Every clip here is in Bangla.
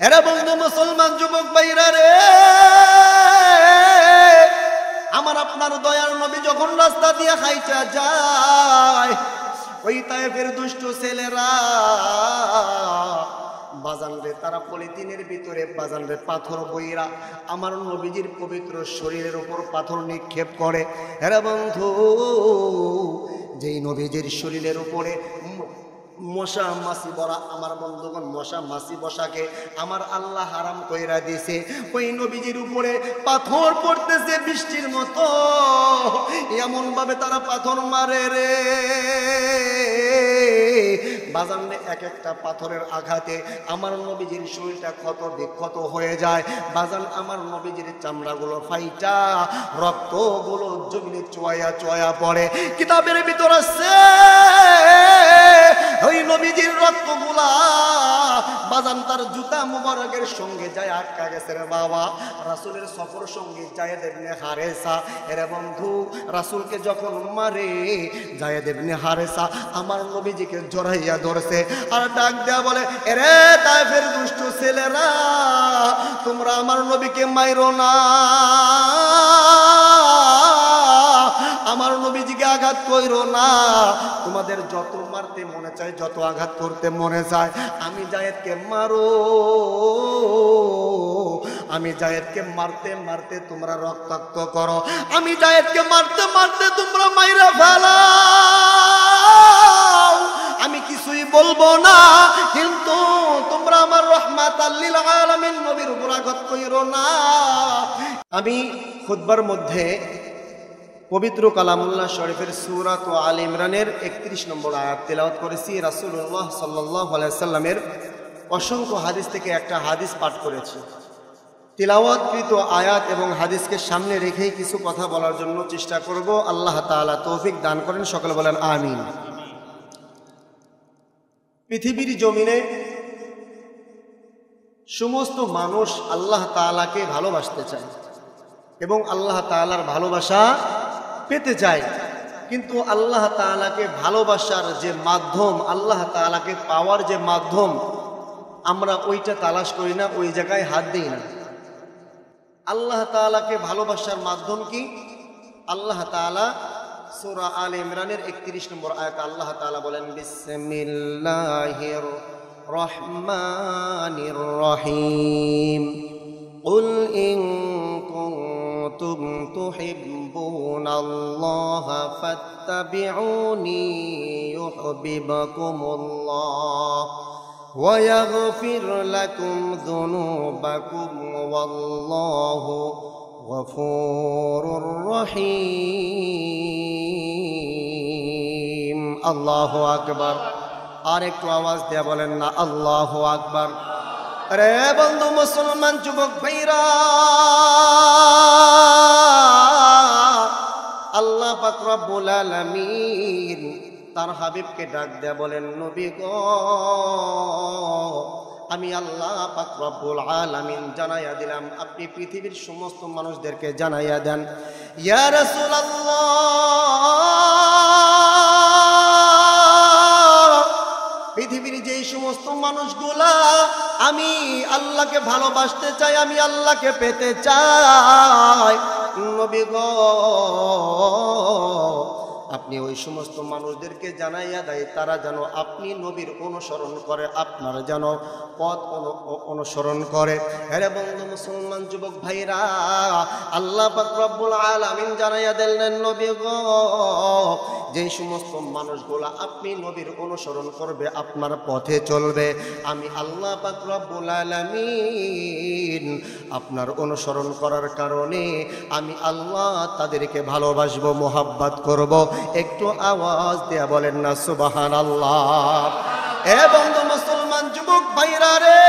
এরা বন্ধু মুসলমান যুবক ভাইরা রে, আমার আপনার দয়ার নবী যখন রাস্তা দিয়ে হাইটা যায়, ওই তায়েফের দুষ্ট ছেলেরা বাজান রে, তারা পলিথিনের ভিতরে বাজান রে পাথর বইরা আমার নবীজির পবিত্র শরীরের উপর পাথর নিক্ষেপ করে। এরা বন্ধু, যেই নবীজির শরীরের উপরে মশা মাছি বড়া, আমার বন্ধুগণ মশা মাছি বসাকে আমার আল্লাহ হারাম কইরা দিয়েছে। ওই নবীজির উপরে পাথর পড়তেছে বৃষ্টির মতো, এমন ভাবে তারা পাথর মারে রে বাজান রে, এক একটা পাথরের আঘাতে আমার নবীজির শরীরটা ক্ষত বিক্ষত হয়ে যায়। বাজান, আমার নবীজির চামড়াগুলো ফাইটা রক্তগুলো জমিনে চোয়া চোয়া পড়ে। কিতাবের ভিতর আছে ওই নবীজির রক্তগুলা বাজান তার জুতা মুবারকের সঙ্গে যায় আটকা গেছে রে বাবা। রাসূলের সফর সঙ্গে যায়েদ ইবনে হারেসা, এরে বন্ধু রাসূলকে যখন মারে যায়েদ ইবনে হারেসা আমার নবীজিকে জড়াইয়া ধরছে আর ডাক দেয়া বলে, এরে তায়েফের দুষ্ট ছেলেরা, তোমরা আমার নবীকে মাইরো না, আমার নবীজিকে আঘাত কইরো না, তোমাদের যত মারতে মনে চায়, যত আঘাত করতে মনে চায়, আমি জায়েদকে মারো, আমি জায়েদকে মারতে মারতে তোমরা রক্তাক্ত করো, আমি জায়েদকে মারতে মারতে তোমরা মাইরা ফেলাও, আমি কিছুই বলবো না, কিন্তু তোমরা আমার রাহমাতাল লিল আলামিন নবীর উপর আঘাত কইরো না। আমি খুতবার মধ্যে পবিত্র কালামুল্লাহ শরীফের সূরাত আল ইমরানের 31 নম্বর আয়াত তেলাওয়াত করেছি। রাসূলুল্লাহ সাল্লাল্লাহু আলাইহি সাল্লামের অসংখ্য হাদিস থেকে একটা হাদিস পাঠ করেছি। তিলাওয়াতকৃত আয়াত এবং হাদিসকে সামনে রেখেই কিছু কথা বলার জন্য চেষ্টা করব। আল্লাহ তাআলা তৌফিক দান করেন, সকলে বলেন আমিন। পৃথিবীর জমিনে সমস্ত মানুষ আল্লাহ তাআলাকে ভালোবাসতে চায় এবং আল্লাহ তাআলার ভালোবাসা পেতে চায়, কিন্তু আল্লাহ তাআলাকে ভালোবাসার যে মাধ্যম, আল্লাহ তাআলাকে পাওয়ার যে মাধ্যম, আমরা ওইটা তালাশ করি না, ওই জায়গায় হাত দিই না। আল্লাহ তাআলাকে ভালোবাসার মাধ্যম কি? আল্লাহ তাআলা সূরা আলে ইমরানের 31 নম্বর আয়াতে আল্লাহ তাআলা বলেন, বিসমিল্লাহির রহমানির রহিম, কুল ইন কুনতুম তুহিব্বুনাল্লাহা ফাত্তাবিউনি ইউহিব্বুকুমুল্লাহ ওয়া ইয়াগফির লাকুম যুনুবাকুম ওয়াল্লাহু গফুরুর রহিম। আল্লাহু আকবার। আর একটু আওয়াজ দিয়ে বলেন না আল্লাহু আকবার। আরে বন্ধু মুসলমান যুবক ভাইরা, আল্লাহ পাক রব্বুল আলামিন তার হাবিবকে ডাক দেয়া বলেন, নবী গো, আমি আল্লাহ পাক রব্বুল আলামিন জানাইয়া দিলাম, আপনি পৃথিবীর সমস্ত মানুষদেরকে জানাইয়া দেন, ইয়া রাসূলুল্লাহ, পৃথিবীর যেই সমস্ত মানুষগুলা আমি আল্লাহকে ভালোবাসতে চাই, আমি আল্লাহকে পেতে চাই, নবী গো, আপনি ওই সমস্ত মানুষদেরকে জানাইয়া দেয়, তারা যেন আপনি নবীর অনুসরণ করে, আপনার যেন পথ অনুসরণ করে। আরে বন্ধু মুসলমান যুবক ভাইরা, আল্লাহ পাক রব্বুল আলামিন জানাইয়া দিলেন, নবী গো, যেই সমস্ত মানুষগুলো আপনি নবীর অনুসরণ করবে, আপনার পথে চলবে, আমি আল্লাহ পাক রব্বুল আলামিন আপনার অনুসরণ করার কারণে আমি আল্লাহ তাদেরকে ভালোবাসবো, মোহাব্বত করব। একটু আওয়াজ দেয়া বলেন না সুবহানাল্লাহ। এ বন্ধু মুসলমান যুবক ভাইরা রে,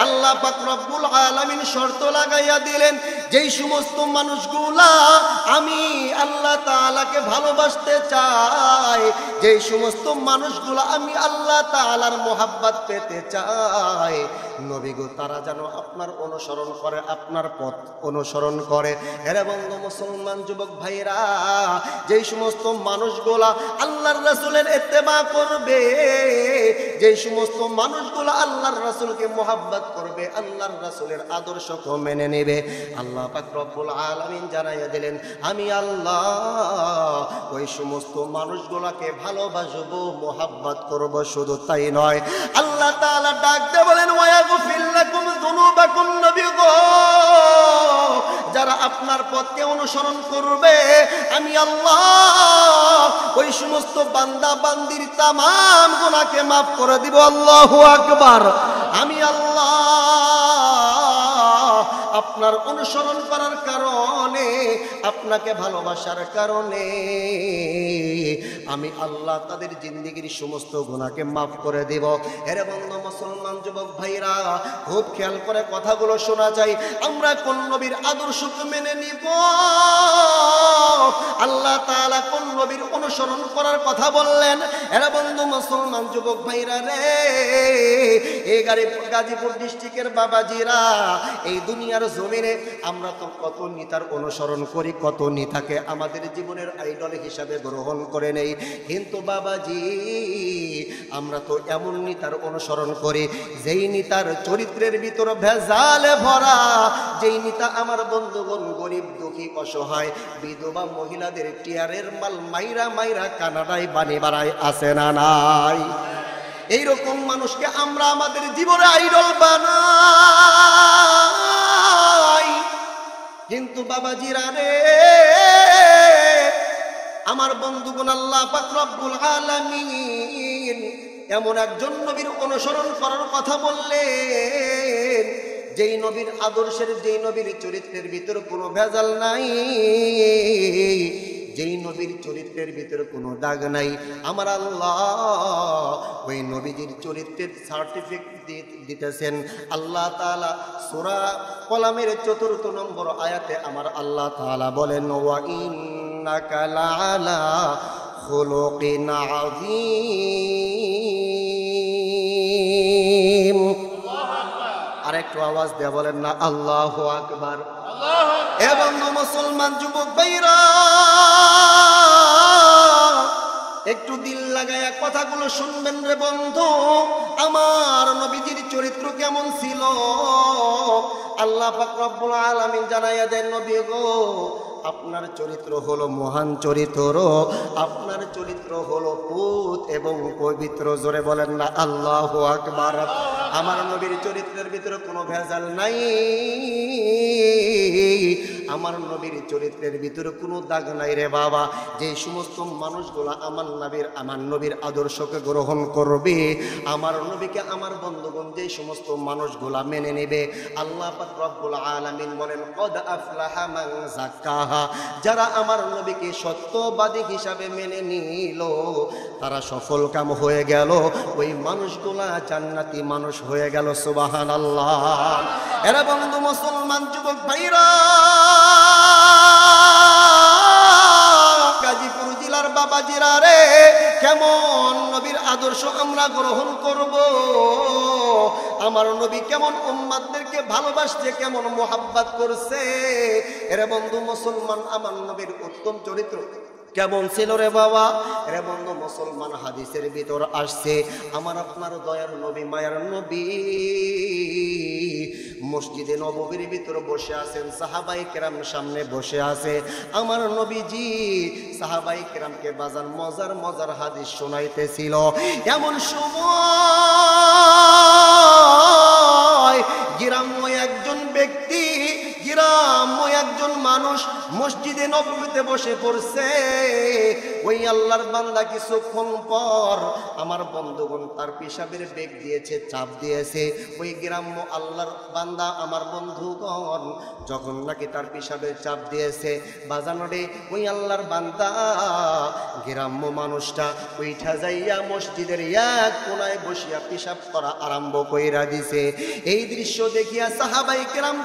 আল্লাহ পাক রব্বুল আলামিন শর্ত লাগাইয়া দিলেন, যেই সমস্ত মানুষগুলা আমি আল্লাহ তাআলাকে ভালোবাসতে চাই, যেই সমস্ত মানুষগুলা আমি আল্লাহ আল্লাহ তাআলার মোহাব্বত পেতে চায় নবী গো তারা যেন আপনার অনুসরণ করে, আপনার পথ অনুসরণ করে। এরে বন্ধু মুসলমান যুবক ভাইরা, যেই সমস্ত মানুষগুলা আল্লাহর রাসূলের ইত্তেবা করবে, যেই সমস্ত মানুষগুলা আল্লাহর রাসূলকে মোহাব্বত করবে, আল্লাহর রাসূলের আদর্শকে মেনে নেবে, আল্লাহ পাক রব্বুল আলামিন জানাইয়া দিলেন আমি আল্লাহ ওই সমস্ত মানুষগুলাকে ভালোবাসবো, মোহাব্বত করব। শুধু তাই নয়, আল্লাহ তাআলা ডাক দিয়ে বলেন ওয়ায়াগফির লাকুম যুনুবাকুম, নবী গো যারা আপনার পথকে অনুসরণ করবে আমি আল্লাহ ওই সমস্ত বান্দা বান্দির তামাম গুনাহকে মাফ করে দিব। আল্লাহু আকবার। আমি আল্লাহ আপনার অনুসরণ করার কারণে, আপনাকে ভালোবাসার কারণে আমি আল্লাহ তাদের জিন্দেগির সমস্ত গুনাহকে মাফ করে দেব। এর বন্ধু মুসলমান যুবক ভাইরা, খুব খেয়াল করে কথাগুলো শোনা যায়। আমরা কোন নবীর আদর্শকে মেনে নিব? আল্লাহ তাআলা কোন নবীর অনুসরণ করার কথা বললেন? এর বন্ধু মুসলমান যুবক ভাইরা রে, এই গাজীপুর ডিস্ট্রিক্টের বাবাজিরা, এই দুনিয়ার জমিনে আমরা তো কত নেতার অনুসরণ করি, কত নেতাকে আমাদের জীবনের আইডল হিসাবে গ্রহণ করে নেই। কিন্তু বাবাজি আমরা তো এমন নেতার অনুসরণ করি যেই নেতার চরিত্রের ভিতর ভেজালে ভরা, যেই নেতা আমার বন্ধুগণ গরিব দুঃখী অসহায় বিধবা মহিলাদের টিয়ারের মাল মাইরা মাইরা কানাডায় বানি বাড়ায় আছে না নাই? এইরকম মানুষকে আমরা আমাদের জীবনে আইডল বানাই। কিন্তু বাবাজিরা রে, আমার বন্ধুগণ, আল্লাহ পাক রব্বুল আলামিন এমন একজন নবীর অনুসরণ করার কথা বললেন যেই নবীর আদর্শের, যেই নবীর চরিত্রের ভিতর কোনো ভেজাল নাই, যেই নবীর চরিত্রের ভিতরে কোনো দাগ নাই। আমার আল্লাহ ওই নবীজির চরিত্রের সার্টিফিকেট দিতেছেন। আল্লাহ তাআলা সূরা কলামের ৪ নম্বর আয়াতে আমার আল্লাহ তাআলা বলেন ওয়া ইন্নাকা লাআলা খুলুকিন আযীম। আর একটু আওয়াজ দিয়ে বলেন না আল্লাহু আকবার। এবং মুসলমান যুবক ভাইরা, একটু দিল লাগায়া কথাগুলো শুনবেন রে বন্ধু। আমার নবীজির চরিত্র কেমন ছিল আল্লাহ পাক রব্বুল আলামিন জানাইয়া দেন, নবী গো আপনার চরিত্র হলো মহান চরিত্র, আপনার চরিত্র হলো পুত এবং পবিত্র। জোরে বলেন না আল্লাহু আকবার। আমার নবীর চরিত্রের ভিতরে কোনো ভেজাল নাই, আমার নবীর চরিত্রের ভিতরে কোনো দাগ নাই রে বাবা। যে সমস্ত মানুষগুলা আমার নবীর আদর্শকে গ্রহণ করবে, আমার নবীকে আমার বন্ধুগণ যে সমস্ত মানুষগুলা মেনে নেবে, আল্লাহ পাক রব্বুল আলামিন বলেন কদ আফলাহা মান যাক্কাহা, যারা আমার নবীকে সত্যবাদী হিসাবে মেনে নিল তারা সফল কাম হয়ে গেল, ওই মানুষগুলা জান্নাতি মানুষ হয়ে গেল। সুবহানাল্লাহ। এরা বন্ধু মুসলমান যুবক ভাইরা, গাজীপুর জেলার বাবাজিরা রে, কেমন নবীর আদর্শ আমরা গ্রহণ করব? আমার নবী কেমন উম্মতদেরকে ভালোবাসছে, কেমন মোহাব্বত করছে। এরে বন্ধু মুসলমান, আমার নবীর উত্তম চরিত্র কেমন ছিল রে বাবা? রে বন্ধু মুসলমান, হাদিসের ভিতর আসছে আমার আপনার দয়ার নবী, মায়ার নবী মসজিদে নববীর ভিতর বসে আছেন, সাহাবায়ে কেরাম সামনে বসে আছে। আমার নবীজি সাহাবায়ে কেরামকে বাজান মজার মজার হাদিস শোনাইতেছিল। এমন সময় গ্রাম্য একজন ব্যক্তি, গ্রাম্য একজন মানুষ মসজিদে নববীতে বসে পড়ছে। ওই আল্লাহর বান্দা কিছুক্ষণ পর আমার বন্ধুগণ তার পেশাবের বেগ দিয়েছে, চাপ দিয়েছে। ওই গ্রাম্য আল্লাহর বান্দা আমার বন্ধুগণ যখন নাকি তার পেশাবের চাপ দিয়েছে, বাজানোরে ওই আল্লাহর বান্দা গ্রাম্য মানুষটা উইঠা যাইয়া মসজিদের এক কোনায় বসিয়া পেশাব করা আরম্ভ কইরা দিছে। এই দৃশ্য দেখিয়া সাহাবায়ে কেরাম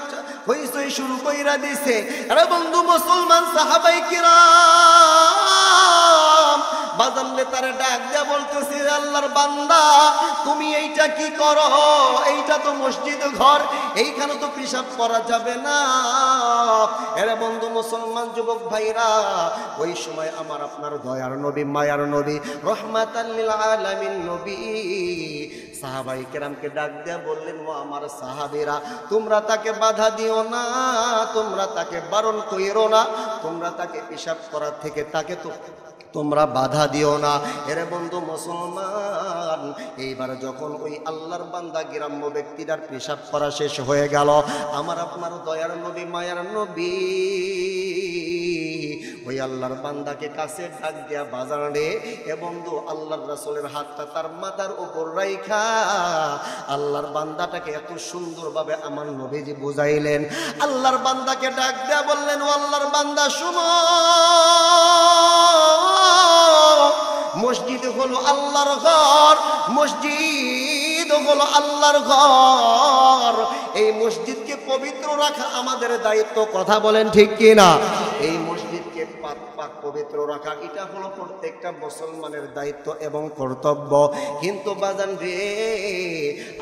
হইচই শুরু কইরা দিছে। আরে বন্ধু মুসলমান, সাহাবায়ে কেরাম বাজানরে তারে ডাক দিয়া বলতেছি, আল্লাহর বান্দা তুমি এইটা কি করো? এইটা তো মসজিদ ঘর, এইখানে তো পেশাব করা যাবে না। এরে বন্ধু মুসলমান যুবক ভাইরা, ওই সময় আমার আপনার দয়ার নবী, মায়ার নবী, রহমাতাল লিল আলামিন নবী সাহাবায়ে কেরামকে ডাক দিয়া বললেন, ও আমার সাহাবীরা, তোমরা তাকে বাধা দিও না, তোমরা তাকে বারণ কইরো না, তোমরা তাকে পেশাব করার থেকে তাকে তো তোমরা বাধা দিও না। এরে বন্ধু মুসলমান, এইবার যখন ওই আল্লাহর বান্দা গ্রাম্য ব্যক্তিটার পেশাব করা শেষ হয়ে গেল, আমার আপনার দয়ার নবী, মায়ার নবী ওই আল্লাহর বান্দাকে কাছে ডাক দিয়া বাজার রে, এ বন্ধু আল্লাহর রাসূলের হাতটা তার মাথার উপর রাইখা আল্লাহর বান্দাটাকে এত সুন্দরভাবে আমার নবীজি বুঝাইলেন। আল্লাহর বান্দাকে ডাক দিয়া বললেন, ও আল্লাহর বান্দা শুনো, মসজিদ হলো আল্লাহর ঘর, মসজিদ হলো আল্লাহর ঘর, এই মসজিদকে পবিত্র রাখা আমাদের দায়িত্ব। কথা বলেন ঠিক কিনা? এই মসজিদকে পাক পাক পবিত্র রাখা এটা হলো প্রত্যেকটা মুসলমানের দায়িত্ব এবং কর্তব্য। কিন্তু বাজান রে,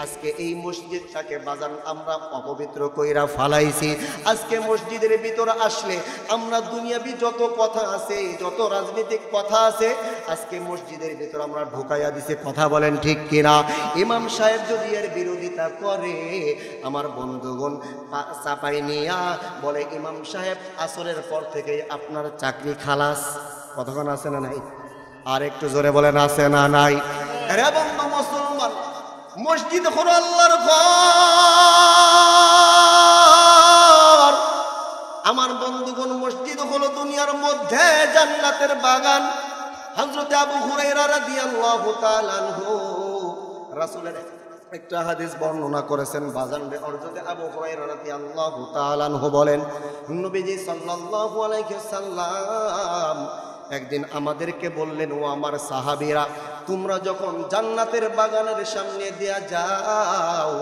আজকে এই মসজিদটাকে বাজান আমরা অপবিত্র কইরা ফালাইছি। আজকে মসজিদের ভিতরে আসলে আমরা দুনিয়াবি যত কথা আছে, যত রাজনৈতিক কথা আছে, আজকে মসজিদের ভিতরে আমরা ঢুকাইয়া দিছি। কথা বলেন ঠিক কিনা? ইমাম সাহেব যদি এর বিরোধিতা করে, আমার বন্ধুগণ চাপাই নিয়া বলে, ইমাম সাহেব আসরের পর থেকে আপনার চাকরি খালাস। কতক্ষণ আছে না নাই? আর একটু জোরে বলেন, আছে না নাই? রে বন্ধু মুসলমান, মসজিদ হলো আল্লাহর ঘর। আমার বন্ধুগণ, মসজিদ হলো দুনিয়ার মধ্যে জান্নাতের বাগান। হযরত আবু হুরায়রা রাদিয়াল্লাহু তাআলা আনহু রাসূলের একটা হাদিস বর্ণনা করেছেন বাজান রে। হযরত আবু হুরায়রা রাদিয়াল্লাহু তাআলা আনহু বলেন, নবীজি সাল্লাল্লাহু আলাইহি সাল্লাম একদিন আমাদেরকে বললেন, ও আমার সাহাবীরা, তোমরা যখন জান্নাতের বাগানের সামনে দিয়া যাও,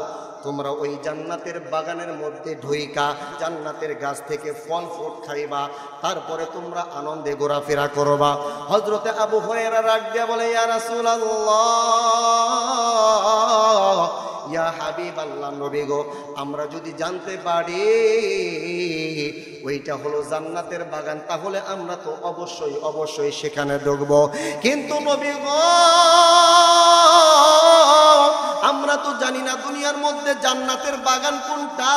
তোমরা ওই জান্নাতের বাগানের মধ্যে ঢুইকা জান্নাতের গাছ থেকে ফল ফ্রুট খাইবা, তারপরে তোমরা আনন্দে ঘোরাফেরা করবা। হযরতে আবু হুরায়রা রাগ দিয়া বলে, ইয়া রাসূলুল্লাহ, ইয়া হাবিবাল্লাহ, নবী গো, আমরা যদি জানতে পারি ওইটা হলো জান্নাতের বাগান, তাহলে আমরা তো অবশ্যই অবশ্যই সেখানে ঢুকবো। কিন্তু নবী গো, আমরা তো জানি না দুনিয়ার মধ্যে জান্নাতের বাগান কোনটা।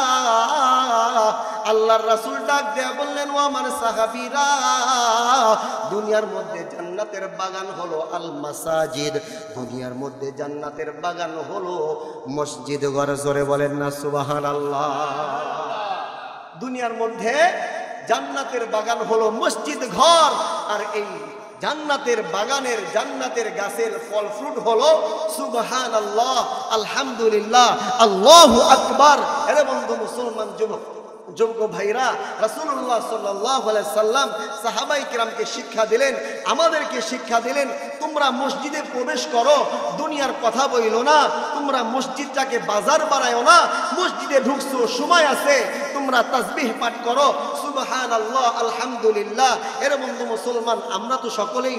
আল্লাহর রাসূল ডাক দেয়া বললেন, ও আমার সাহাবীরা, দুনিয়ার মধ্যে জান্নাতের বাগান হলো আল মাসাজিদ, দুনিয়ার মধ্যে জান্নাতের বাগান হলো মসজিদ ঘর। জোরে বলেন না সুবহানাল্লাহ? দুনিয়ার মধ্যে জান্নাতের বাগান হলো মসজিদ ঘর, আর এই জান্নাতের বাগানের, জান্নাতের গাছের ফল ফ্রুট হলো সুবহানাল্লাহ, আলহামদুলিল্লাহ, আল্লাহু আকবার। এরে বন্ধু মুসলমান যোগ্য ভাইরা, রাসূলুল্লাহ সাল্লাল্লাহু আলাইহি সাল্লাম সাহাবায়ে কিরামকে শিক্ষা দিলেন, আমাদেরকে শিক্ষা দিলেন, তোমরা মসজিদে প্রবেশ করো, দুনিয়ার কথা বইলো না, তোমরা মসজিদটাকে বাজার বানায়ো না, মসজিদে ঢুকছো সময় আছে, তোমরা তাসবিহ পাঠ করো, সুবহানাল্লাহ, আলহামদুলিল্লাহ। এর বন্ধু মুসলমান, আমরা তো সকলেই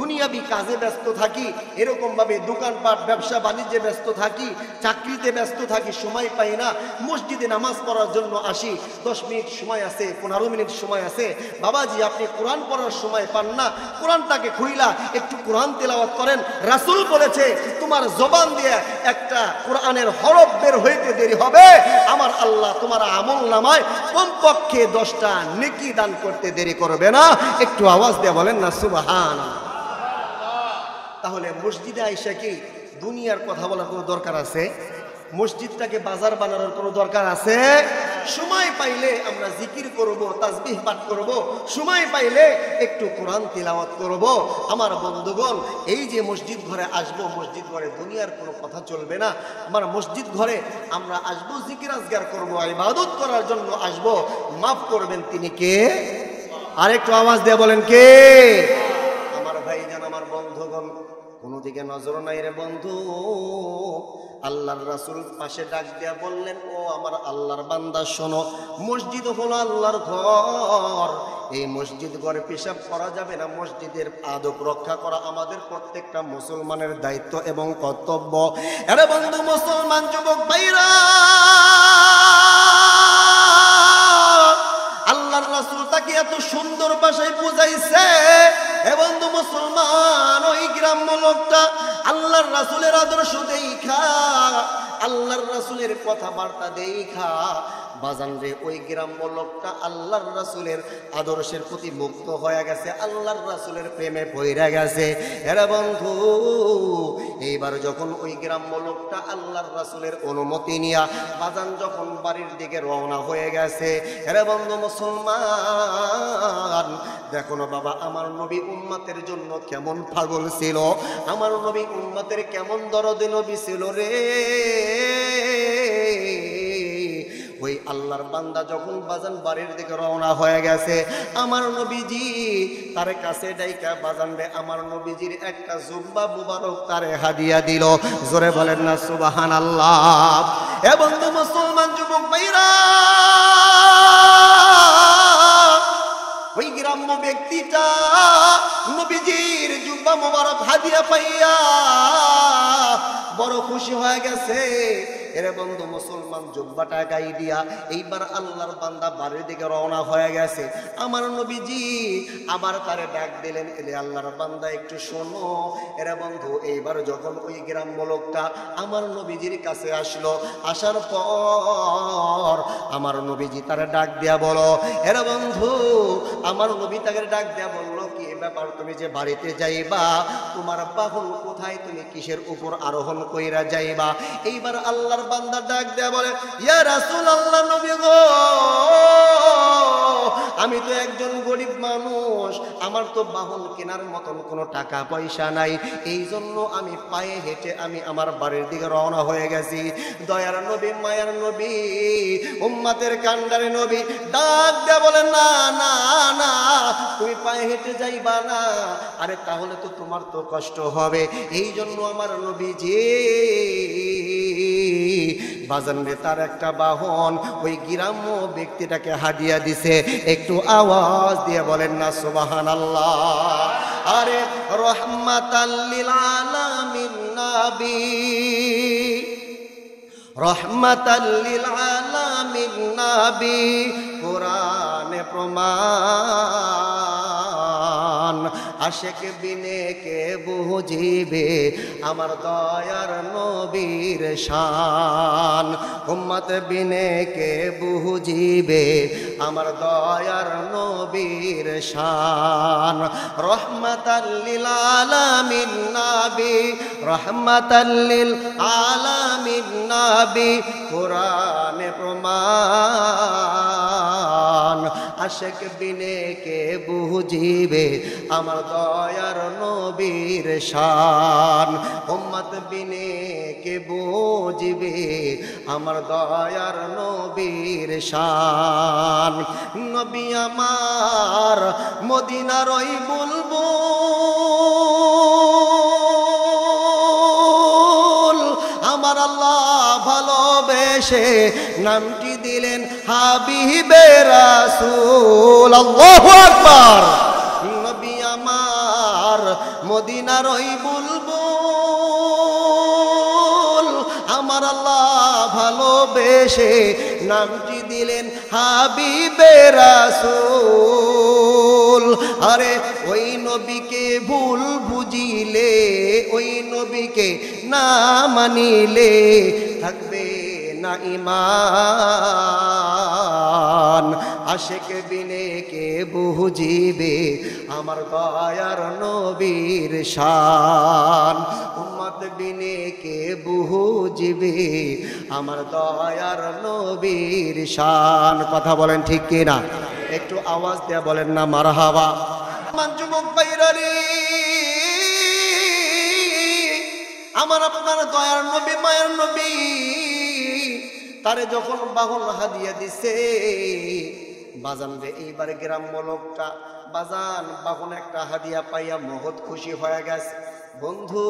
দুনিয়াবি কাজে ব্যস্ত থাকি, এরকম ভাবে দোকানপাট ব্যবসা বাণিজ্যে ব্যস্ত থাকি, চাকরিতে ব্যস্ত থাকি, সময় পাই না। মসজিদে নামাজ পড়ার জন্য আসি, 10 মিনিট সময় আছে, 15 মিনিট সময় আছে। বাবাজি, আপনি কোরআন পড়ার সময় পান না, কোরআনটাকে খুইলা একটু কোরআন তেলাওয়াত করেন। রাসূল বলেছে, তোমার জবান দিয়ে একটা কোরআনের হরফ বের হইতে দেরি হবে, আমার আল্লাহ তোমার আমল নামায় কমপক্ষে 10টা নেকি দান করতে দেরি করবে না। একটু আওয়াজ দিয়ে বলেন না সুবহানাল্লাহ? তাহলে মসজিদে আইসা কি দুনিয়ার কথা বলার কোনো দরকার আছে? মসজিদটাকে বাজার বানানোর কোনো দরকার আছে? সময় পাইলে আমরা জিকির করব, তাসবিহ পাঠ করব, সময় পাইলে একটু কোরআন তিলাওয়াত করব। আমার বন্ধুগণ, এই যে মসজিদ ঘরে আসবো, মসজিদ ঘরে দুনিয়ার কোনো কথা চলবে না। আমার মসজিদ ঘরে আমরা আসবো, জিকির আজগার করব, ইবাদত করার জন্য আসবো। মাফ করবেন তিনি কে? আরেকটু আওয়াজ দিয়ে বলেন কে? আমার ভাইজান, আমার বন্ধুগণ, কোনো দিকে নজর নাই রে বন্ধু। আল্লাহর রাসূল পাশে ডাক দিয়া বললেন, ও আমার আল্লাহর বান্দা শোনো, মসজিদ হলো আল্লাহর ঘর, এই মসজিদ ঘরে পেশাব করা যাবে না, মসজিদের আদব রক্ষা করা আমাদের প্রত্যেকটা মুসলমানের দায়িত্ব এবং কর্তব্য। আরে বন্ধু মুসলমান যুবক ভাইরা, আল্লাহর রাসূল তাকে এত সুন্দর ভাষায় বুঝাইছে। এ বন্ধু মুসলমান, ওই গ্রাম্য লোকটা আল্লাহর রাসূলের আদর্শ দেখা, আল্লাহর রাসূলের কথাবার্তা দেখা বাজান রে, ওই গ্রাম্য লোকটা আল্লাহর রাসূলের আদর্শের প্রতি মুগ্ধ হয়ে গেছে, আল্লাহর রাসূলের প্রেমে পড়ে গেছে। এরা বন্ধু, এইবার যখন ওই গ্রাম্য লোকটা আল্লাহর রাসূলের অনুমতি নিয়া বাজান যখন বাড়ির দিকে রওনা হয়ে গেছে, এরা বন্ধু মুসলমান, দেখো না বাবা, আমার নবী উম্মতের জন্য কেমন পাগল ছিল, আমার নবী উম্মতের কেমন দরদি নবী ছিল রে। ওই আল্লাহর বান্দা যখন বাজান বাড়ির দিকে রওনা হয়ে গেছে, আমার নবীজি তার কাছে ডাইকা বাজান রে, আমার নবীজির একটা জুব্বা মুবারক তারে হাদিয়া দিল। জোরে বলেন না সুবহানাল্লাহ। এ বন্ধু মুসলমান যুবক ভাইরা, ওই গ্রাম্য ব্যক্তিটা নবীজির জুব্বা মুবারক হাদিয়া পাইয়া বড় খুশি হয়ে গেছে। এরে বন্ধু মুসলমান, জুব্বাটা গাই দিয়া এইবার আল্লাহর বান্দা বাড়ির দিকে রওনা হয়ে গেছে। আমার নবীজি আবার তারে ডাক দিলেন, এলে আল্লাহর বান্দা একটু শোনো। এরে বন্ধু, এইবার যখন ওই গ্রাম্য লোকটা আমার নবীজির কাছে আসলো, আসার পর আমার নবীজি তারে ডাক দিয়া বলো, এরে বন্ধু, আমার নবী তাকে ডাক দিয়া বললো, কি ব্যাপার, তুমি যে বাড়িতে যাইবা, তোমার বাহন কোথায়, তুমি কিসের উপর আরোহণ কইরা যাইবা? এইবার আল্লাহর বান্দা ডাক দেয়া বলে, ইয়া রাসূলুল্লাহ, নবী গো, আমি তো একজন গরিব মানুষ, আমার তো বাহন কেনার মতন কোনো টাকা পয়সা নাই, এই জন্য আমি পায়ে হেঁটে আমি আমার বাড়ির দিকে রওনা হয়ে গেছি। দয়ার নবী, মায়ার নবী, উম্মতের কান্ডারে নবী ডাক দেয়া বলে, না না না, তুমি পায়ে হেঁটে যাইবা না, আরে তাহলে তো তোমার তো কষ্ট হবে। এই জন্য আমার নবীজি বাজান রে তার একটা বাহন ওই গ্রাম্য ব্যক্তিটাকে হাদিয়া দিছে। একটু আওয়াজ দিয়ে বলেন না সুবহানাল্লাহ। আরে রহমাতাল লিল আলামিন নবী, রহমাতাল লিল আলামিন নবী, কোরআনে প্রমাণ, আশেক বিনে কে বুঝিবে আমার দয়ার নবীর শান, উম্মত বিনে কে বুঝিবে আমার দয়ার নবীর শান। রহমাতাল লিল আলামিন নবী, রহমাতাল লিল আলামিন নবী, কোরআনে প্রমাণ, আশেক বিনে কে বুঝিবে আমার দয়ার নবীর শান, উম্মত বিনে কে বুঝিবে আমার দয়ার নবীর শান। নবী আমার মদিনার ওই বুলবুল, আমার আল্লাহ ভালোবেসে নামটি দিলেন হাবিবে রাসূল। আল্লাহু আকবার। নবী আমার মদিনার ওই বুলবুল, আমার আল্লাহ ভালোবেসে নামটি দিলেন হাবিবে রাসূল। আরে ওই নবীকে ভুল বুঝিলে, ওই নবীকে না মানিলে থাকবে না ঈমান, আশেক বিনে কে বুঝিবে আমার দয়ার নবীর শান, উম্মত বিনে কে বুঝিবে আমার দয়ার নবীর শান। কথা বলেন ঠিক কিনা? একটু আওয়াজ দেয়া বলেন না মারহাবা। যুবক ভাইরা রে, আমার আপনার দয়ার নবী, মায়ের নবী, তারে যখন বাহন হাদিয়া দিছে বাজান রে, এইবার গ্রাম্য লোকটা বাজান বাহন একটা হাদিয়া পাইয়া মহৎ খুশি হয়ে গেছে। বন্ধু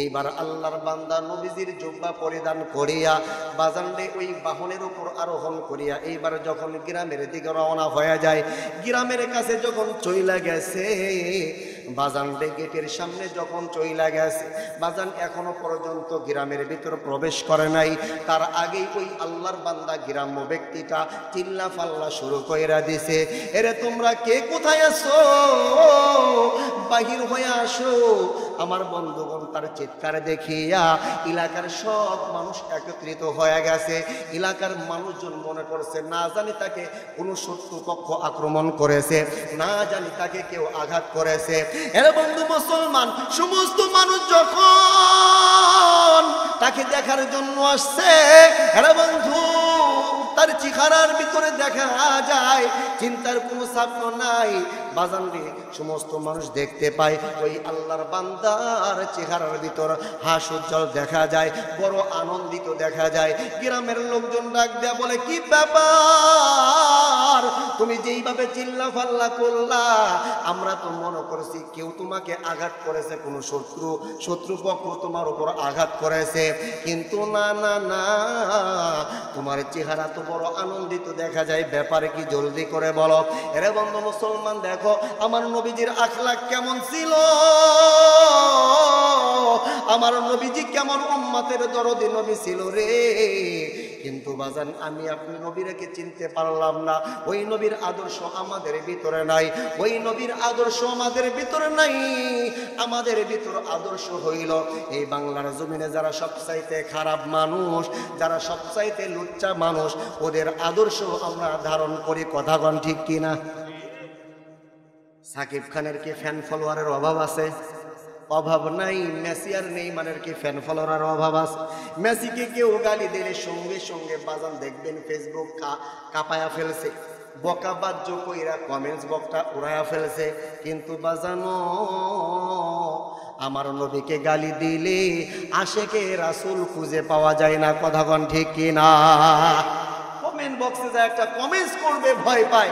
এইবার আল্লাহর বান্দা নবীজির জুব্বা পরিধান করিয়া বাজানডে ওই বাহনের উপর আরোহণ করিয়া এইবার যখন গ্রামের দিকে রওনা হয়ে যায়, গ্রামের কাছে যখন চইলা গেছে, বাজানডে গেটের সামনে যখন চইলা গেছে, বাজান এখনো পর্যন্ত গ্রামের ভিতর প্রবেশ করে নাই, তার আগেই ওই আল্লাহর বান্দা গ্রাম্য ব্যক্তিটা চিল্লা ফাল্লা শুরু কইরা দিছে, এরে তোমরা কে কোথায় আছো, বাহির হয়ে আসো। আমার বন্ধুগণ তার চিৎকার দেখিয়া এলাকার সব মানুষ একত্রিত হয়ে গেছে। এলাকার মানুষজন মনে করছে না জানি তাকে কোনো শত্রুপক্ষ আক্রমণ করেছে, না জানি তাকে কেউ আঘাত করেছে। এর বন্ধু মুসলমান সমস্ত মানুষ যখন তাকে দেখার জন্য আসছে, এর বন্ধু তার চেহারার ভিতরে দেখা যায় চিন্তার কোনো ছাত্র নাই। বাজানরে সমস্ত মানুষ দেখতে পায় ওই আল্লাহর বান্দার চেহারার ভিতর হাস উজ্জ্বল দেখা যায়, বড় আনন্দিত দেখা যায়। গ্রামের লোকজন ডাক দেয়া বলে, কি ব্যাপার, তুমি যেইভাবে চিল্লা ফাল্লা করলা, আমরা তো মনে করছি কেউ তোমাকে আঘাত করেছে, কোনো শত্রুপক্ষ তোমার উপর আঘাত করেছে, কিন্তু না না না, তোমার চেহারা তো বড় আনন্দিত দেখা যায়, ব্যাপারে কি জলদি করে বলো। এরে বন্ধু মুসলমান দেখো আমার নবীজির আখলাক কেমন ছিল, আমার নবীজি কেমন উম্মতের দরদি নবী ছিল রে। কিন্তু বাজান আমি আপনি নবীকে চিনতে পারলাম না, ওই নবীর আদর্শ আমাদের ভিতরে নাই, ওই নবীর আদর্শ আমাদের ভিতরে নাই। আমাদের ভিতর আদর্শ হইল এই বাংলার জমিনে যারা সবচাইতে খারাপ মানুষ, যারা সবচাইতে লুচ্চা মানুষ, ওদের আদর্শ আমরা ধারণ করি। কথা কন ঠিক কিনা? সাকিব খানের কি ফ্যান ফলোয়ারের অভাব আছে? অভাব নাই। মেসি আর নেইমারের কি ফ্যান ফলোয়ারের অভাব আছে? মেসিকে কেউ গালি দিলে সঙ্গে সঙ্গে বাজান দেখবেন ফেসবুক কাঁপায়া ফেলছে, বকা বাজ্য কইরা কমেন্টস বক্সটা উড়াইয়া ফেলছে। কিন্তু বাজানো আমার নবীকে গালি দিলে আশেকে রাসূল খুঁজে পাওয়া যায় না। কথা কন ঠিক কিনা? কমেন্ট বক্সে যা একটা কমেন্টস করবে ভয় পায়,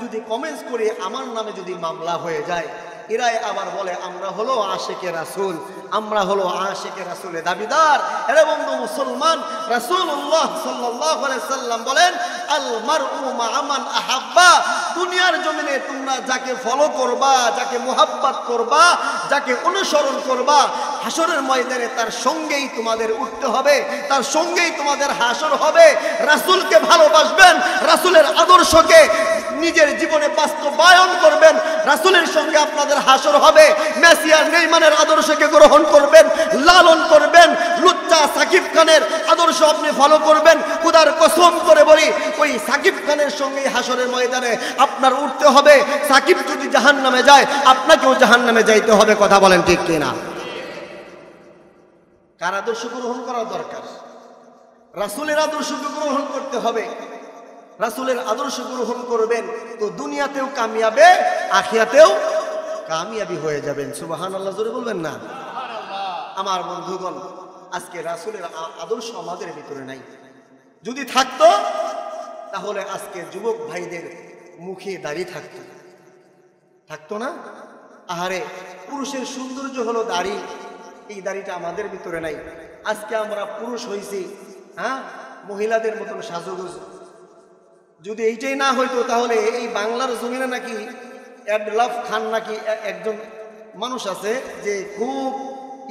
যদি কমেন্টস করে আমার নামে যদি মামলা হয়ে যায়, এরাই আবার বলে আমরা হলো আশেকে রাসূল, আমরা হলো আশেকে রাসূলের দাবিদার। এরে বন্ধু মুসলমান, রাসূলুল্লাহ সাল্লাল্লাহু আলাইহি সাল্লাম বলেন আল মারউ মা মান আহাব্বা, দুনিয়ার জমিনে তোমরা যাকে ফলো করবা, যাকে মুহাব্বত করবা, যাকে অনুসরণ করবা, হাসরের ময়দানে তার সঙ্গেই তোমাদের উঠতে হবে, তার সঙ্গেই তোমাদের হাসর হবে। রাসূলকে ভালোবাসবেন, রাসূলের আদর্শকে নিজের জীবনে বাস্তবায়ন করবেন, রাসূলের সঙ্গে আপনাদের হাসর হবে। মেসি আর নেইমারের আদর্শকে গ্রহণ করবেন, লালন করবেন, লুচ্চা সাকিব খানের আদর্শ আপনি ফলো করবেন। খোদার কসম করে বলি, ওই সাকিব খানের সঙ্গে হাসরের ময়দানে আপনার উঠতে হবে। সাকিব যদি জাহান্নামে যায়, আপনাকেও জাহান্নামে যাইতে হবে। কথা বলেন ঠিক কিনা? কার আদর্শ গ্রহণ করা দরকার? রাসূলের আদর্শকে গ্রহণ করতে হবে। রাসূলের আদর্শ গ্রহণ করবেন তো দুনিয়াতেও কামিয়াবে, আখিরাতেও কামিয়াবি হয়ে যাবেন। সুবহানাল্লাহ জোরে বলবেন না? আমার বন্ধুগণ, আজকে রাসূলের আদর্শ আমাদের ভিতরে নাই। যদি থাকতো তাহলে আজকে যুবক ভাইদের মুখে দাড়ি থাকতো, থাকতো না? আহারে, পুরুষের সৌন্দর্য হলো দাড়ি, এই দাড়িটা আমাদের ভিতরে নাই। আজকে আমরা পুরুষ হইছি, হ্যাঁ, মহিলাদের মতন সাজুগুজ। যদি এইটাই না হইতো তাহলে এই বাংলার জমিনে নাকি অ্যাডলফ খান নাকি একজন মানুষ আছে যে খুব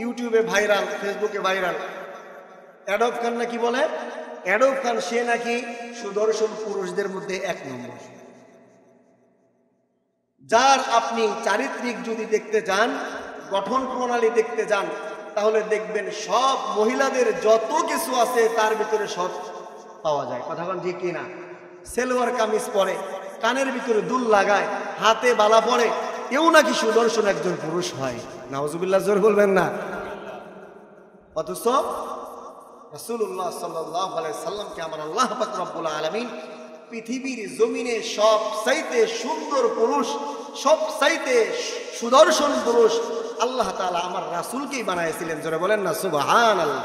ইউটিউবে ভাইরাল, ফেসবুকে ভাইরাল। অ্যাডলফ খান নাকি বলে, অ্যাডলফ খান সে নাকি সুদর্শন পুরুষদের মধ্যে 1 নম্বর। যার আপনি চারিত্রিক যদি দেখতে যান, গঠন প্রণালী দেখতে যান, তাহলে দেখবেন সব মহিলাদের যত কিছু আছে তার ভিতরে সব পাওয়া যায়। কথা বলেন ঠিক কিনা? সেলোয়ার কামিজ পরে, কানের ভিতরে দুল লাগায়, হাতে বালা পরে, এও নাকি সুদর্শন একজন পুরুষ হয়। নাউজুবিল্লাহ জোর বলবেন না? অথচ রাসূলুল্লাহ সাল্লাল্লাহু আলাইহি সাল্লামকে আমার আল্লাহ পাক রব্বুল আলামিন পৃথিবীর জমিনে সবচাইতে সুন্দর পুরুষ, সবচাইতে সুদর্শন পুরুষ আল্লাহ তাআলা আমার রাসূলকেই বানাইছিলেন। জোরে বলেন না সুবহানাল্লাহ।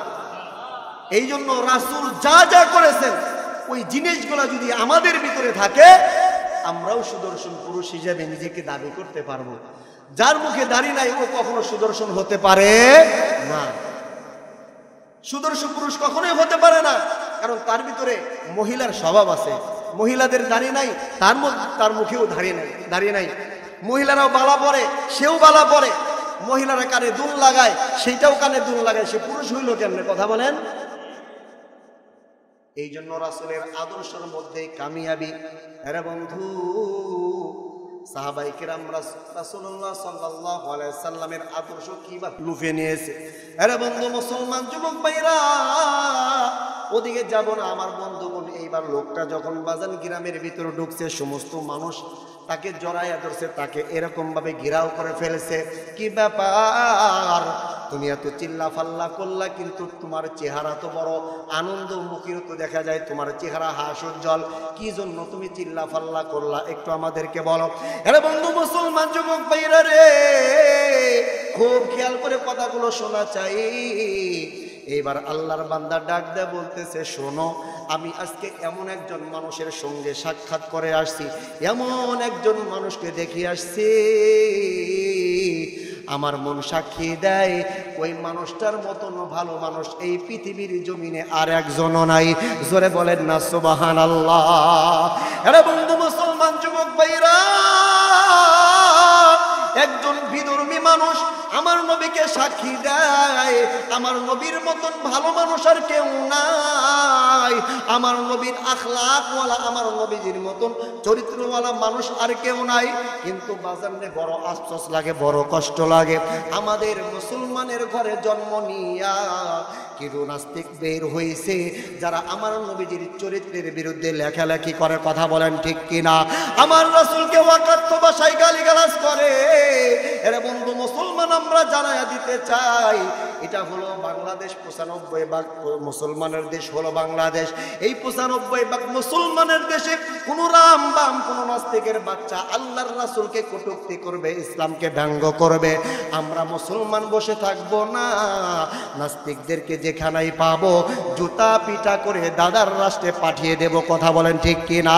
এই জন্য রাসূল যা যা করেছেন ওই জিনিসগুলো যদি আমাদের ভিতরে থাকে, আমরাও সুদর্শন পুরুষ হিসেবে নিজেকে দাবি করতে পারবো। যার মুখে দাড়ি নাই ও কখনো সুদর্শন হতে পারে না। সুদর্শন পুরুষ কখনোই হতে পারে না, কারণ তার ভিতরে মহিলার স্বভাব আছে। মহিলাদের দাড়ি নাই, তার মুখেও দাড়ি নাই। মহিলারাও বালা পরে, সেও বালা পরে। মহিলারা কানে দুল লাগায়, সেইটাও কানে দুল লাগায়, সে পুরুষ হইল কেমনে? কথা বলেন। এই জন্য রাসূলের আদর্শের মধ্যে কামিয়াবি। আরে বন্ধু, সাহাবায়ে কেরাম রাসূলুল্লাহ সাল্লাল্লাহু আলাইহি সাল্লামের আদর্শ কিভাবে লুফে নিয়েছে। আরে বন্ধু, মুসলমান যুবক ভাইরা, ওদিকে যাব না আমার বন্ধুগণ। এইবার লোকটা যখন বাজান গ্রামের ভিতরে ঢুকছে, সমস্ত মানুষ তাকে জড়াইয়া ধরছে, তাকে এরকম ভাবে ঘেরাও করে ফেলেছে। কি ব্যাপার, তুমি এত চিল্লা ফাল্লা করলা, কিন্তু তোমার চেহারা তো বড় আনন্দ মুখীর তো দেখা যায়, তোমার চেহারা হাস্যোজ্জ্বল, কি জন্য তুমি চিল্লা ফাল্লা করলা? একটু আমাদেরকে বলো। আরে বন্ধু মুসলমান যুবক ভাইরা রে, খুব খেয়াল করে কথাগুলো শোনা চাই। এইবার আল্লাহর বান্দা ডাক দেয়, বলতেছে, শোনো, আমি আজকে এমন একজন মানুষের সঙ্গে সাক্ষাৎ করে আসছি, এমন একজন মানুষকে দেখে আসছি, আমার মন সাক্ষী দেয় ওই মানুষটার মতন ভালো মানুষ এই পৃথিবীর জমিনে আর একজনও নাই। জোরে বলেন না সুবহানাল্লাহ। আরে বন্ধু মুসলমান যুবক ভাইরা, একজন বিধর্মী মানুষ আমার নবীকে সাক্ষী দেয়, আমার নবীর মতন ভালো মানুষ আর কেউ নাই, আমার নবীর আখলাকওয়ালা, আমার নবীজির মতন চরিত্রওয়ালা মানুষ আর কেউ নাই। কিন্তু বাজারে বড় আফসোস লাগে, বড় কষ্ট লাগে, আমাদের মুসলমানের ঘরে জন্ম নিয়া কিছু নাস্তিক বের হয়েছে, যারা আমার নবীজির চরিত্রের বিরুদ্ধে লেখালেখি করে। কথা বলেন ঠিক কিনা? আমার রাসূলকে ওয়াকাত্ত ভাষায় গালিগালাজ করে। এরে বন্ধু মুসলমান, আমরা জানায়া দিতে চাই, এটা হলো বাংলাদেশ, ৯৫% মুসলমানের দেশ হলো বাংলাদেশ। এই ৯৫% মুসলমানের দেশে কোন রাম বাম, কোন নাস্তিকের বাচ্চা আল্লাহর রাসূলকে কটূক্তি করবে, ইসলামকে ব্যঙ্গ করবে, আমরা মুসলমান বসে থাকবো না। নাস্তিকদেরকে যেখানেই পাবো জুতা পিটা করে দাদার রাষ্ট্রে পাঠিয়ে দেব। কথা বলেন ঠিক কিনা?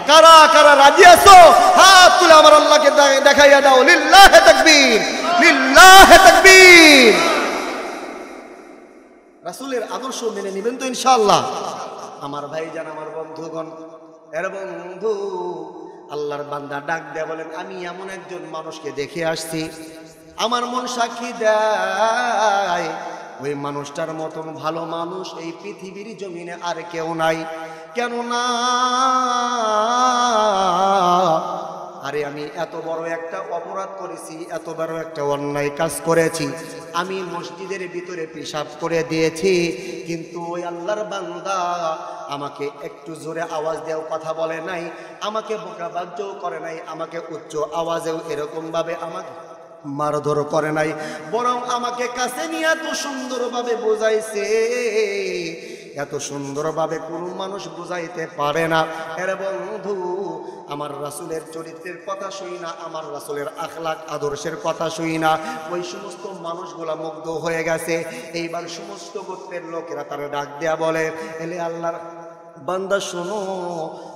কারা কারা রাজি আছো? হাত তুলে আমার আল্লাহকে দেখাইয়া দাও। লিল্লাহে তাকবীর, লিল্লাহে তাকবীর। রাসূলের আদর্শ মেনে নেবেন তো ইনশাআল্লাহ? আমার ভাইজান, আমার বন্ধুগণ, এর বন্ধু, আল্লাহর বান্দা ডাক দেয়া বলেন, আমি এমন একজন মানুষকে দেখে আসছি, আমার মন সাক্ষী দেয় ওই মানুষটার মতন ভালো মানুষ এই পৃথিবীর জমিনে আর কেউ নাই। কেন না? আরে আমি এত বড় একটা অপরাধ করেছি, এত বড় একটা অন্যায় কাজ করেছি, আমি মসজিদের ভিতরে পেশাব করে দিয়েছি, কিন্তু ওই আল্লাহর বান্দা আমাকে একটু জোরে আওয়াজ দিয়েও কথা বলে নাই, আমাকে বোকাবাজ্যও করে নাই, আমাকে উচ্চ আওয়াজেও এরকম ভাবে আমাকে মারধর করে নাই, বরং আমাকে কাছে নিয়ে এত সুন্দরভাবে বোঝাইছে, এত সুন্দরভাবে কোনো মানুষ বুঝাইতে পারে না। এর বন্ধু, আমার রাসূলের চরিত্রের কথা শুই না, আমার রাসূলের আখলাক আদর্শের কথা শুই না, ওই সমস্ত মানুষগুলা মুগ্ধ হয়ে গেছে। এইবার সমস্ত গোত্রের লোকেরা তারা ডাক দেয়া বলে, এলে আল্লাহর বান্দা শোনো,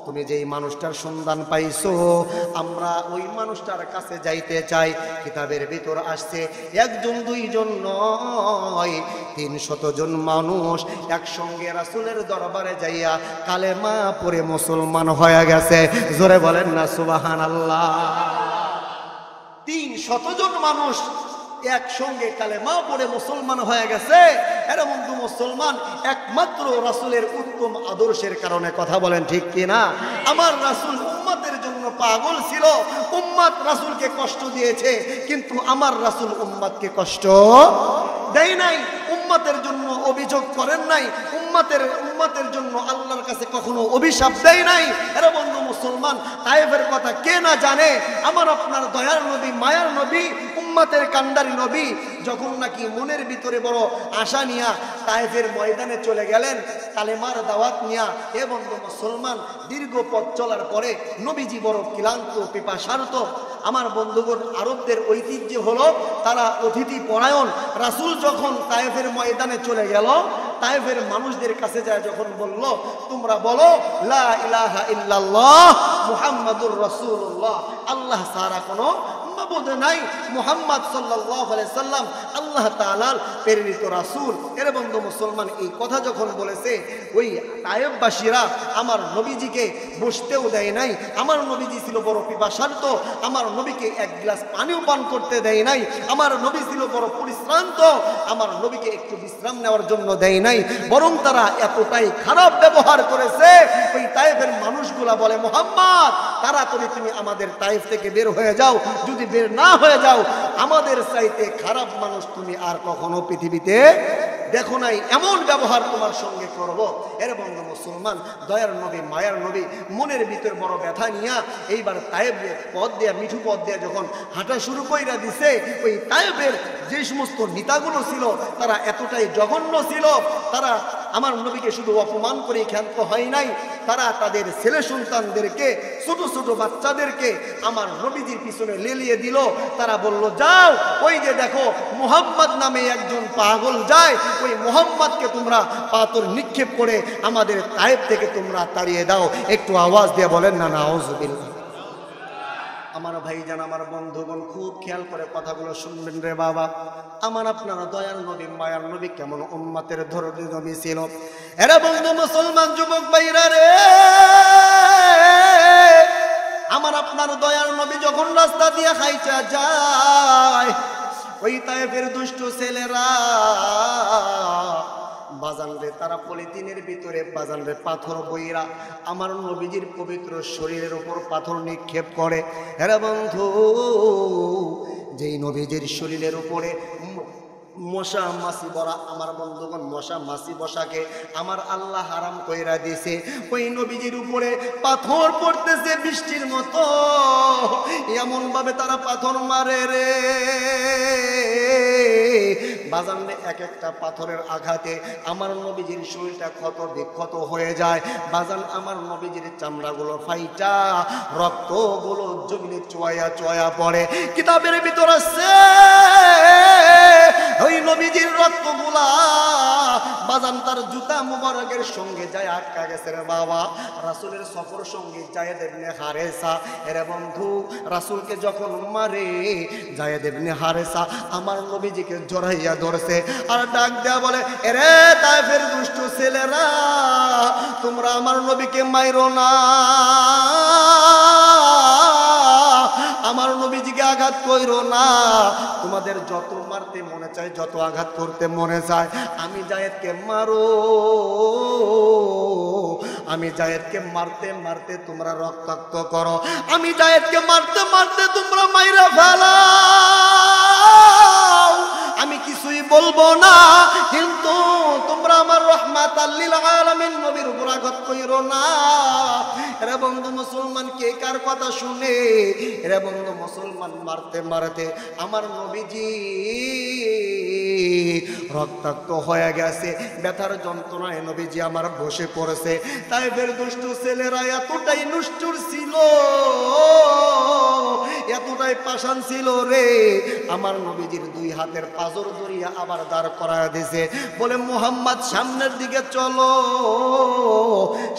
তুমি যেই মানুষটার সন্ধান পাইছো, আমরা ওই মানুষটার কাছে যাইতে চাই। কিতাবের ভিতর আসছে একজন দুইজন নয়, ৩০০ জন মানুষ একসঙ্গে রাসূলের দরবারে যাইয়া কালেমা পড়ে মুসলমান হয়ে গেছে। জোরে বলেন না সুবহানাল্লাহ। ৩০০ জন মানুষ একসঙ্গে কালেমা পড়ে মুসলমান হয়ে গেছে। এর বন্ধু মুসলমান একমাত্র রাসূলের উত্তম আদর্শের কারণে। কথা বলেন ঠিক কিনা? আমার রাসূল উম্মতের জন্য পাগল ছিল, উম্মত রাসূলকে কষ্ট দিয়েছে, কিন্তু আমার রাসূল উম্মতকে কষ্ট দেয় নাই, উম্মতের জন্য অভিযোগ করেন নাই, উম্মতের জন্য আল্লাহর কাছে কখনো অভিশাপ দেয় নাই। এর বন্ধু মুসলমান, তায়েফের কথা কে না জানে? আমার আপনার দয়ার নবী, মায়ার নবী, উম্মতের কান্ডারি নবী যখন নাকি মনের ভিতরে বড় আশা নিয়া তায়েফের ময়দানে চলে গেলেন কালেমার দাওয়াত নিয়া। এ বন্ধু মুসলমান, দীর্ঘ পথ চলার পরে নবীজি বড় ক্লান্ত পিপাসার্ত। আমার বন্ধুগণ, আরবদের ঐতিহ্য হলো তারা অতিথি পরায়ণ। রাসূল যখন তায়েফের ময়দানে চলে গেল, তায়েফের মানুষদের কাছে যায় যখন বলল, তোমরা বলো লা ইলাহা ইল্লাল্লাহ মুহাম্মাদুর রাসূলুল্লাহ, আল্লাহ ছাড়া কোনো মাবুদ নাই, মুহাম্মদ সাল্লাল্লাহু আলাইহি সাল্লাম আল্লাহ তাআলার প্রেরিত রাসূল। এর বন্ধু মুসলমান, এই কথা যখন বলেছে ওই তায়েববাসীরা আমার নবীজিকে বসতেও দেয় নাই। আমার নবীজি ছিল বড় পিপাসার্ত, আমার নবীকে এক গ্লাস পানিও পান করতে দেয় নাই। আমার নবী ছিল বড় পরিশ্রান্ত, আমার নবীকে একটু বিশ্রাম নেওয়ার জন্য দেয় নাই। বরং তারা এতটাই খারাপ ব্যবহার করেছে, ওই তায়েফের মানুষগুলা বলে, মুহাম্মদ তাড়াতাড়ি তুমি আমাদের তায়েফ থেকে বের হয়ে যাও, যদি বের না হয়ে যাও আমাদের চাইতে খারাপ মানুষ তুমি আর কখনো পৃথিবীতে দেখো নাই, এমন ব্যবহার তোমার সঙ্গে করব। এর বন্ধু মুসলমান, দয়ার নবী মায়ার নবী মনের ভিতর বড় ব্যথা নিয়া এইবার তায়েবের পথ দেয়া, মিঠু পথ দেয়া যখন হাঁটা শুরু কইরা দিছে, ওই তায়েবের যে সমস্ত নেতাগুলো ছিল তারা এতটাই জঘন্য ছিল, তারা আমার নবীকে শুধু অপমান করে ক্ষান্ত হয় নাই, তারা তাদের ছেলে সন্তানদেরকে, ছোট ছোট বাচ্চাদেরকে আমার নবীজির পিছনে লেলিয়ে দিল। তারা বলল, যাও ওই যে দেখো মুহাম্মদ নামে একজন পাগল যায়, ওই মুহাম্মদকে তোমরা পাথর নিক্ষেপ করে আমাদের তায়েব থেকে তোমরা তাড়িয়ে দাও। একটু আওয়াজ দিয়ে বলেন না নাউজুবিল্লাহ। আমার ভাইজান, আমার বন্ধুগণ, খুব খেয়াল করে কথাগুলো শুনবেন রে বাবা। আমার আপনার দয়ার নবী মায়ার নবী কেমন উম্মতের ধরনের নবী ছিল। এরা বন্ধু মুসলমান যুবক ভাইরা রে, আমার আপনার দয়ার নবী যখন রাস্তা দিয়ে হাইটা যায়, ওই তায়েফের দুষ্ট ছেলেরা বাজান রে, তারা পলিথিনের ভিতরে বাজান রে পাথর বইরা আমার নবীজির পবিত্র শরীরের উপর পাথর নিক্ষেপ করে। এরা বন্ধু, যেই নবীজির শরীরের উপরে মশা মাছি বড়া, আমার বন্ধুগণ মশা মাছি বসাকে আমার আল্লাহ হারাম কইরা দিছে। ওই নবীজির উপরে পাথর পড়তেছে বৃষ্টির মতো, এমন ভাবে তারা পাথর মারে রে বাজান রে, এক একটা পাথরের আঘাতে আমার নবীজির শরীরটা ক্ষত বিক্ষত হয়ে যায়। বাজান, আমার নবীজির চামড়াগুলো ফাইটা রক্তগুলো জমিনে চোয়া চোয়া পড়ে। কিতাবের ভিতর আছে ওই নবীজির রক্তগুলা বাজান তার জুতা মুবারকের সঙ্গে যায় আটকা গেছে রে বাবা। রাসূলের সফর সঙ্গে যায়েদ ইবনে হারেসা, এর বন্ধু রাসূলকে যখন মারে যায়েদ ইবনে হারেসা আমার নবীজিকে জড়াইয়া ধরছে আর ডাক দেয়া বলে, এরে তায়েফের দুষ্ট ছেলেরা, তোমরা আমার নবীকে মাইরো না, আমার নবীজিকে আঘাত কইরো না, তোমাদের যত মারতে মনে চায়, যত আঘাত করতে মনে চায়, আমি জায়েদকে মারো, আমি জায়েদকে মারতে মারতে তোমরা রক্তাক্ত করো, আমি জায়েদকে মারতে মারতে তোমরা মাইরা ফেলাও, আমি কিছুই বলবো না, কিন্তু তোমরা আমার রাহমাতাল লিল আলামিন নবীর উপর আঘাত কইরো না। এরা বন্ধু মুসলমান, কে কার কথা শুনে? এরা বন্ধু মুসলমান, মারতে মারতে আমার নবীজি রক্তাক্ত হয়ে গেছে, ব্যথার যন্ত্রণায় নবীজি আমার বসে পড়েছে। তায়েফের দুষ্ট ছেলেরা এতটাই নিষ্ঠুর ছিল, এতটাই পাষাণ ছিল রে, আমার নবীজির দুই হাতের পাঁজর ধরিয়া আবার দাঁড় করায় দিয়েছে, বলে মুহাম্মদ সামনের দিকে চলো।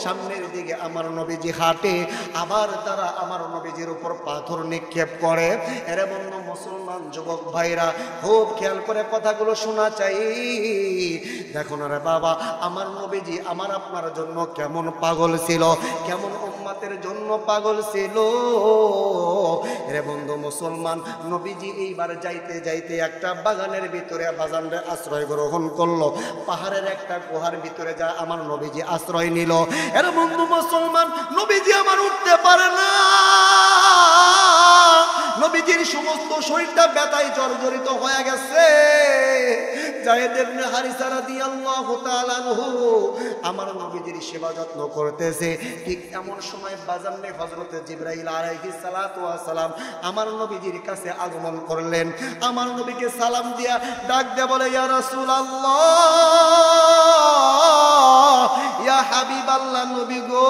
সামনের দিকে আমার নবীজি হাঁটে, আবার তারা আমার নবীজির উপর পাথর নিক্ষেপ করে। এর বন্ধু মুসলমান যুবক ভাইরা, খুব খেয়াল করে কথাগুলো শোনা চাই। দেখো না রে বাবা, আমার নবীজি আমার আপনার জন্য কেমন পাগল ছিল, কেমন উম্মতের জন্য পাগল ছিল। রে বন্ধু মুসলমান, নবীজি এইবার যাইতে যাইতে একটা বাগানের ভিতরে বাজানরে আশ্রয় গ্রহণ করলো, পাহাড়ের একটা গুহার ভিতরে যা আমার নবীজি আশ্রয় নিল। এর বন্ধু মুসলমান, নবীজি আমার উঠতে পারে না, নবীজির সমস্ত শরীরটা ব্যথায় জর্জরিত হয়ে গেছে। যায়েদ ইবনে হারিসা রাদিয়াল্লাহু তাআলা আনহু আমার নবীজির সেবা যত্ন করতেছে। ঠিক এমন সময় বাজানে হযরতে জিবরাইল আলাইহিস সালাতু ওয়াস সালাম আমার নবীজির কাছে আগমন করলেন। আমার নবীকে সালাম দিয়া ডাক দিয়ে বলে, ইয়া রাসূলুল্লাহ, ইয়া হাবিবাল্লাহ, নবী গো,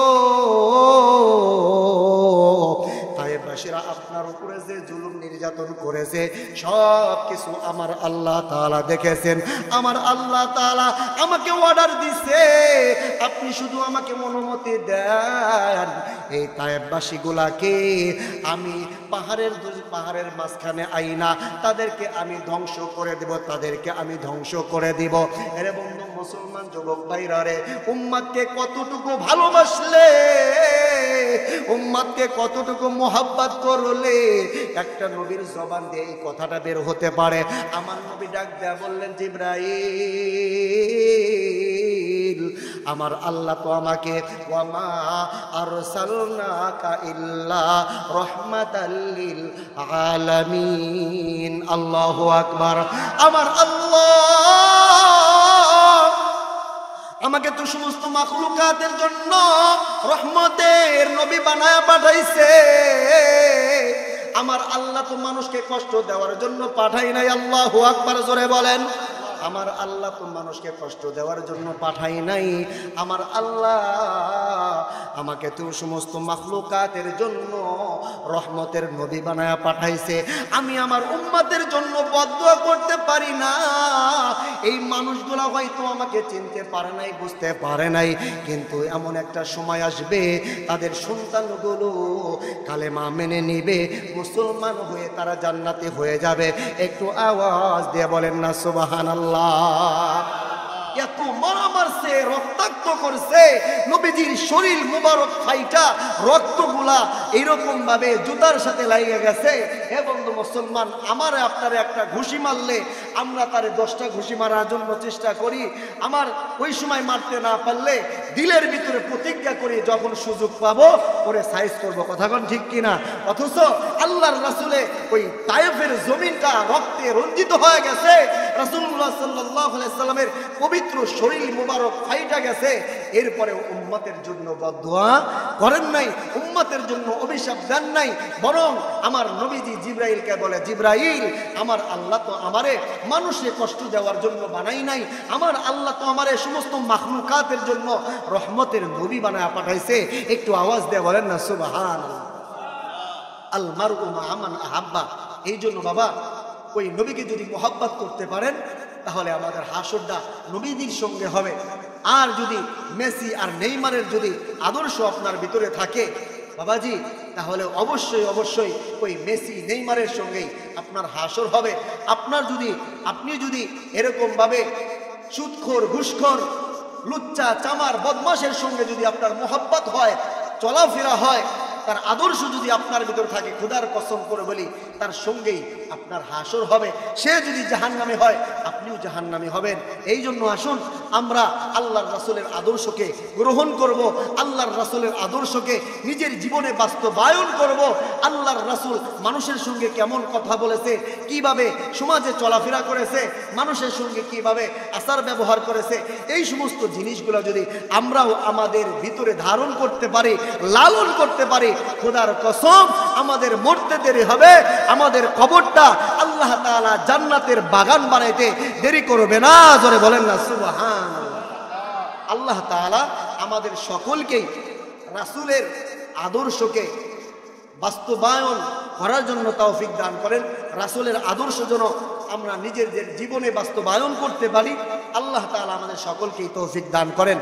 তায়েফবাসীরা আপনার উপরে যে জুলুম নির্যাতন করেছে, সব কিছু আমার আল্লাহ তাআলা দেখেছেন। আমার আল্লাহ তাআলা আমাকে অর্ডার দিছে, আপনি শুধু আমাকে অনুমতি দেন, এই তায়েববাসীগুলাকে আমি পাহাড়ের মাঝখানে আইনা তাদেরকে আমি ধ্বংস করে দেব, তাদেরকে আমি ধ্বংস করে দিব। এরে বন্ধু মুসলমান যুবক ভাইরা রে, উম্মতকে কতটুকু ভালোবাসলে, উম্মতকে কতটুকু মোহাব্বত করলে একটা নবীর জবান দিয়ে এই কথাটা বের হতে পারে। আমার নবী ডাক দেয়া বললেন, জিবরাইল, আমার আল্লাহ তো আমাকে ওয়ামা আরসালনাকা ইল্লা রাহমাতাল লিল আলামিন। আল্লাহু আকবার। আমার আল্লাহ আমাকে তো সমস্ত মাখলুকাতের জন্য রহমতের নবী বানায়া পাঠাইছে। আমার আল্লাহ তো মানুষকে কষ্ট দেওয়ার জন্য পাঠাই নাই। আল্লাহু আকবার, জোরে বলেন। আমার আল্লাহ তো মানুষকে কষ্ট দেওয়ার জন্য পাঠাই নাই। আমার আল্লাহ আমাকে তো সমস্ত মাখলুকাতের জন্য রহমতের নবী বানায়া পাঠাইছে। আমি আমার উম্মতের জন্য বদদুয়া করতে পারি না। এই মানুষগুলা হয়তো আমাকে চিনতে পারে নাই, বুঝতে পারে নাই, কিন্তু এমন একটা সময় আসবে তাদের সন্তানগুলো কালেমা মেনে নিবে, মুসলমান হয়ে তারা জান্নাতি হয়ে যাবে। একটু আওয়াজ দিয়ে বলেন না সুবহানাল্লাহ। এত মারা মারছে, রক্তাক্ত করছে, নবীজির শরীর মুবারক ফাইটা রক্তগুলা এইরকম ভাবে জুতার সাথে লাগিয়ে গেছে। হে বন্ধু মুসলমান, আমারে আপনারে একটা ঘুষি মারলে আমরা তারে 10টা ঘুষি মারার জন্য চেষ্টা করি। আমার ওই সময় মারতে না পারলে দিলের ভিতরে প্রতিজ্ঞা করি যখন সুযোগ পাবো ওরে সাইজ করবো। কথা কোন ঠিক কিনা? অথচ আল্লাহর রাসূলে ওই তায়েফের জমিনটা রক্তে রঞ্জিত হয়ে গেছে। রাসূলুল্লাহ সাল্লাল্লাহু আলাইহি সাল্লামের পবিত্র শরীর মুবারক ফাইটা গেছে। এরপরে উম্মতের জন্য বদদুয়া করেন নাই, উম্মতের জন্য অভিশাপ দেন নাই, বরং আমার নবীজি জিবরাইলকে বলে, জিবরাইল, আমার আল্লাহ তো আমারে মানুষে কষ্ট দেওয়ার জন্য বানাই নাই, আমার আল্লাহ তো আমারে সমস্ত মাখলুকাতের জন্য রহমতের নবী বানায়া পাঠাইছে। একটু আওয়াজ দিয়ে বলেন না সুবহানাল্লাহ। আল মারউ মা মান আহাব্বা। এই জন্য বাবা, ওই নবীকে যদি মোহাব্বত করতে পারেন তাহলে আমাদের হাসরটা নবীদের সঙ্গে হবে। আর যদি মেসি আর নেইমারের যদি আদর্শ আপনার ভিতরে থাকে বাবাজি, তাহলে অবশ্যই অবশ্যই ওই মেসি নেইমারের সঙ্গেই আপনার হাসর হবে। আপনি যদি এরকম ভাবে সুদখোর, ঘুষখোর, লুচ্চা, চামার, বদমাশের সঙ্গে যদি আপনার মোহাব্বত হয়, চলাফেরা হয়, তার আদর্শ যদি আপনার ভিতর থাকে, খোদার কসম করে বলি তার সঙ্গেই আপনার হাসর হবে। সে যদি জাহান্নামী হয় আপনিও জাহান্নামী হবেন। এই জন্য আসুন আমরা আল্লাহর রাসূলের আদর্শকে গ্রহণ করব, আল্লাহর রাসূলের আদর্শকে নিজের জীবনে বাস্তবায়ন করব। আল্লাহর রাসূল মানুষের সঙ্গে কেমন কথা বলেছে, কিভাবে সমাজে চলাফেরা করেছে, মানুষের সঙ্গে কিভাবে আচার ব্যবহার করেছে, এই সমস্ত জিনিসগুলো যদি আমরাও আমাদের ভিতরে ধারণ করতে পারি, লালন করতে পারি, খোদার কসম আমাদের মরতে দেরি হবে, আমাদের কবরটা আল্লাহ তাআলা জান্নাতের বাগান বানাইতে দেরি করবে না। জোরে বলেন না সুবহানাল্লাহ। আল্লাহ তাআলা আমাদের সকলকেই রাসূলের আদর্শকে বাস্তবায়ন করার জন্য তৌফিক দান করেন। রাসূলের আদর্শ যেন আমরা নিজেদের জীবনে বাস্তবায়ন করতে পারি। আল্লাহ তাআলা আমাদের সকলকেই তৌফিক দান করেন।